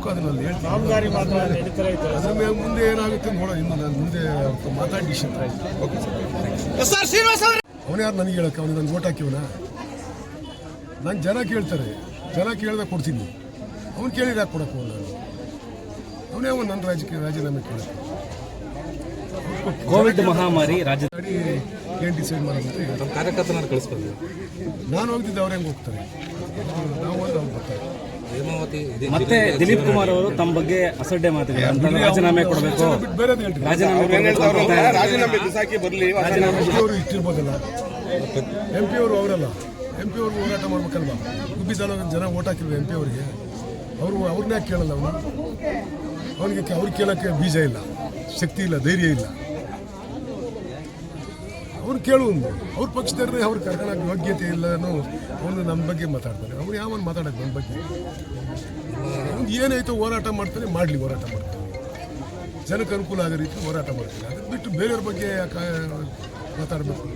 ಬೇಕು ಅದನ್ನಲ್ಲಿ ಹೇಳ್ತೀನಿ. ಅದ್ರ ಮೇಲೆ ಮುಂದೆ ಏನಾಗುತ್ತೆ ನೋಡೋ. ಇನ್ನು ನಾನು ಮುಂದೆ ಮಾತಾಡಿ ಡಿಸಿಷನ್. ಅವನು ಯಾರು ನನಗೆ ಹೇಳಕ್ಕೆ? ಅವನಿಗೆ ನಾನು ಓಟ್ ಹಾಕಿವನ? ನಾನು ಜನ ಕೇಳ್ತಾರೆ, ಜನ ಕೇಳಿದಾಗ ಕೊಡ್ತೀನಿ. ಅವ್ನು ಕೇಳಿದಾಗ ಕೊಡಕ್ಕೆ ಹೋದ ನಾನು. ಅವನೇ ಅವನು ನನ್ನ ರಾಜೀನಾಮೆ ಕೇಳಕ್ಕೆ. ಕೋವಿಡ್ ಮಹಾಮಾರಿ ರಾಜ್ಯ ಏನು ಡಿಸೈಡ್ ಮಾಡೋದಂತ ಕಾರ್ಯಕರ್ತನ ಕಳಿಸ್ಬೇಕು. ನಾನು ಹೋಗ್ತಿದ್ದೆ, ಅವ್ರು ಹೆಂಗೆ ಹೋಗ್ತಾರೆ? ನಾವು ಹೋದ್ರೆ ಅವ್ರು ಬರ್ತಾರೆ. ಮತ್ತೆ ದಿಲೀಪ್ ಕುಮಾರ್ ಅವರು ತಮ್ಮ ಬಗ್ಗೆ ಅಸಡ್ಡೆ ಮಾತುಗಳು ರಾಜೀನಾಮೆ ಕೊಡಬೇಕು, ಬೇರೆದು ಹೇಳ್ತೀವಿ. ರಾಜೀನಾಮೆ ಬಿಸಾಕಿ ಬರಲಿ. ಅವರು ಇಷ್ಟಿರ್ಬೋದಲ್ಲ, MP ಅವರು ಅವರಲ್ಲ. MP ಅವ್ರಿಗೆ ಹೋರಾಟ ಮಾಡ್ಬೇಕಲ್ವಾ? ಗುಬ್ಬಿ ತಾಲೂಕಿನ ಜನ ಓಟ್ ಹಾಕಿಲ್ವ MP ಅವರಿಗೆ? ಅವ್ರನ್ನೇ ಕೇಳಲ್ಲ ಅವನು. ಅವ್ರಿಗೆ ಅವ್ರಿಗೆ ಕೇಳೋಕ್ಕೆ ಬೀಜ ಇಲ್ಲ, ಶಕ್ತಿ ಇಲ್ಲ, ಧೈರ್ಯ ಇಲ್ಲ. ಅವ್ರು ಕೇಳುವುದು ಅವ್ರ ಪಕ್ಷದವ್ರೆ, ಅವ್ರು ಕರ್ಕೊಳ್ಳೋಕೆ ಯೋಗ್ಯತೆ ಇಲ್ಲನೋ ಅವನು ನಮ್ಮ ಬಗ್ಗೆ ಮಾತಾಡ್ತಾರೆ. ಅವ್ರು ಯಾವನು ಮಾತಾಡೋದು ನಮ್ಮ ಬಗ್ಗೆ? ಅವ್ನು ಏನಾಯ್ತು ಹೋರಾಟ ಮಾಡ್ತಾನೆ, ಮಾಡಲಿ, ಹೋರಾಟ ಮಾಡ್ತಾನೆ. ಜನಕ್ಕೆ ಅನುಕೂಲ ಆಗೋ ರೀತಿ ಹೋರಾಟ ಮಾಡ್ತಾನೆ. ಅದನ್ನು ಬಿಟ್ಟು ಬೇರೆಯವ್ರ ಬಗ್ಗೆ ಮಾತಾಡಬೇಕು.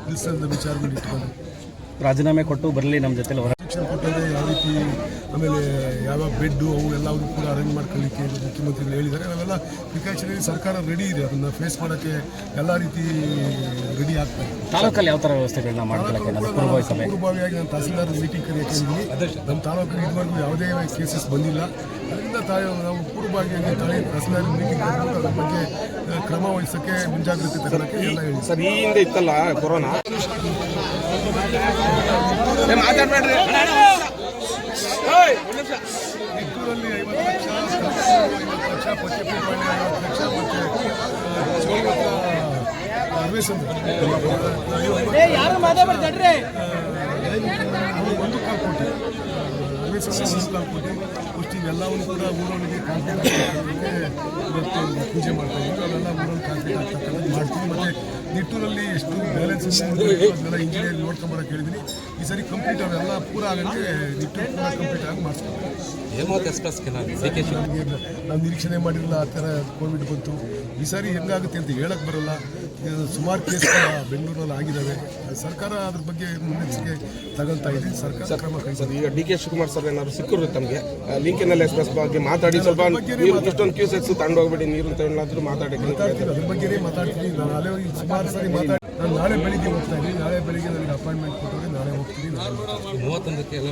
ನಿಲ್ಸದ ವಿಚಾರಗಳು ಇಟ್ಕೊಂಡು ರಾಜೀನಾಮೆ ಕೊಟ್ಟು ಬರಲಿ ನಮ್ಮ ಜೊತೆ ಶಿಕ್ಷಣ ಕೊಟ್ಟರೆ ಯಾವ ರೀತಿ, ಆಮೇಲೆ ಯಾವ ಬೆಡ್ಡು ಅವು ಎಲ್ಲವೂ ಕೂಡ ಅರೇಂಜ್ ಮಾಡ್ಕೊಳ್ಳಿಕ್ಕೆ ಮುಖ್ಯಮಂತ್ರಿಗಳು ಹೇಳಿದ್ದಾರೆ. ಅವೆಲ್ಲ ಪ್ರಿಕಾಷನರಿ ಸರ್ಕಾರ ರೆಡಿ ಇದೆ, ಅದನ್ನು ಫೇಸ್ ಮಾಡೋಕ್ಕೆ ಎಲ್ಲ ರೀತಿ ರೆಡಿ ಆಗ್ತಾರೆ. ತಾಲೂಕಲ್ಲಿ ಯಾವ ಥರ ವ್ಯವಸ್ಥೆಗಳನ್ನ ಮಾಡ್ಕೊಳ್ಳೋಕ್ಕೆ ಪೂರ್ವಭಾವಿಯಾಗಿ ನಾನು ತಹಸೀಲ್ದಾರ್ ಮೀಟಿಂಗ್ ಕರೆಯಕ್ಕಿದ್ದೀನಿ. ನಮ್ಮ ತಾಲೂಕಿನ ಇದುವರೆಗೂ ಯಾವುದೇ ಕೇಸಸ್ ಬಂದಿಲ್ಲ. ಅದರಿಂದ ನಾವು ಪೂರ್ವಭಾವಿಯಾಗಿ ತಹಸೀಲ್ದಾರ್ ಮೀಟಿಂಗ್ ಕರೆದು ಅದ್ರ ಬಗ್ಗೆ ಕ್ರಮ ವಹಿಸೋಕ್ಕೆ ಮುಂಜಾಗ್ರತೆ ತಗೊಳ್ಳೋಕ್ಕೆ ಎಲ್ಲ ಹೇಳಿ. ಸರ್, ಈ ಹಿಂದೆ ಇತ್ತಲ್ಲ ಕೊರೋನಾ, ಮಾತಾಡ್ಬೇಡ್ರಿ. ನಿಟ್ಟೂರಲ್ಲಿ 50 ಲಕ್ಷ, 50 ಲಕ್ಷ, ಪಚ್ಚೆಪೇಟೆ 50 ಲಕ್ಷ, ಮತ್ತು ಒಂದು ಕಾಲು ಕೋಟಿ ಅಷ್ಟು ಇವೆಲ್ಲವನ್ನು ಕೂಡ ಊರೊಳಗೆ ಕಾನ್ಫಿಡೆಂಟ್ ಇವತ್ತು ಪೂಜೆ ಮಾಡ್ತಾ ಇದ್ದೀವಿ. ಅವೆಲ್ಲ ಊರಲ್ಲಿ ಕಾನ್ಫಿಡೆಂಟ್ ಆಗ್ತಕ್ಕಂಥ ಮಾಡ್ತೀವಿ. ಮತ್ತು ನಿಟ್ಟೂರಲ್ಲಿ ಎಷ್ಟು ಬ್ಯಾಲೆನ್ಸ್ ಅದನ್ನೆಲ್ಲ ಇಂಜಿನಿಯರ್ ನೋಡ್ಕೊಂಬರೋಕೆ ಹೇಳಿದ್ದೀನಿ. ಈ ಸರಿ ಕಂಪ್ಲೀಟ್ ಅವೆಲ್ಲ ಪೂರ ಆಗಂಗೆ ನಿಟ್ಟೂರು ಪೂರ ಕಂಪ್ಲೀಟ್ ಆಗಿ ಮಾಡಿಸ್ತೀವಿ. ನಾವು ನಿರೀಕ್ಷಣೆ ಮಾಡಿರಲಿಲ್ಲ ಆ ಥರ ಕೋವಿಡ್ ಬಂತು. ಈ ಸಾರಿ ಹೆಂಗಾಗುತ್ತೆ ಅಂತ ಹೇಳಕ್ಕೆ ಬರೋಲ್ಲ. ಸುಮಾರು ಕೇಸ್ ಬೆಂಗಳೂರಲ್ಲಿ ಆಗಿದ್ದಾವೆ. ಸರ್ಕಾರ ಅದ್ರ ಬಗ್ಗೆ ಮುನ್ನೆಚ್ಚರಿಕೆ ತಗೊಳ್ತಾ ಇದೆ. ಸರ್ಕಾರ ಕ್ರಮ ಕೈಗೊಳ್ಳಿ. ಈಗ DK ಶಿವಕುಮಾರ್ ಸರ್ ಏನಾದ್ರು ಸಿಕ್ಕರು ತಮಗೆ ಲಿಂಕಿನಲ್ಲಿ ಎಕ್ಸ್ಪ್ರೆಸ್ ಬಗ್ಗೆ ಮಾತಾಡಿ ಸ್ವಲ್ಪ ಎಷ್ಟೊಂದು ಕ್ಯೂಸೆಕ್ಸ್ ತಗೊಂಡೋಗ್ಬೇಡಿ, ನೀರು ತಗೊಂಡಾದ್ರೂ ಮಾತಾಡ್ತೀನಿ. ಅದ್ರ ಬಗ್ಗೆನೇ ಮಾತಾಡ್ತೀನಿ. ನಾನು ಅಲ್ಲೇ ಸುಮಾರು ಸಾರಿ ಮಾತಾಡಿ ನಾನು ನಾಳೆ ಬೆಳಿಗ್ಗೆ ಹೋಗ್ತಾ ಇದ್ದೀನಿ. ನಾಳೆ ಬೆಳಿಗ್ಗೆ ನನಗೆ ಅಪಾಯಿಂಟ್ಮೆಂಟ್ ಕೊಟ್ಟರೆ ನಾಳೆ ಹೋಗ್ತೀನಿ. 31ಕ್ಕೆ ಎಲ್ಲ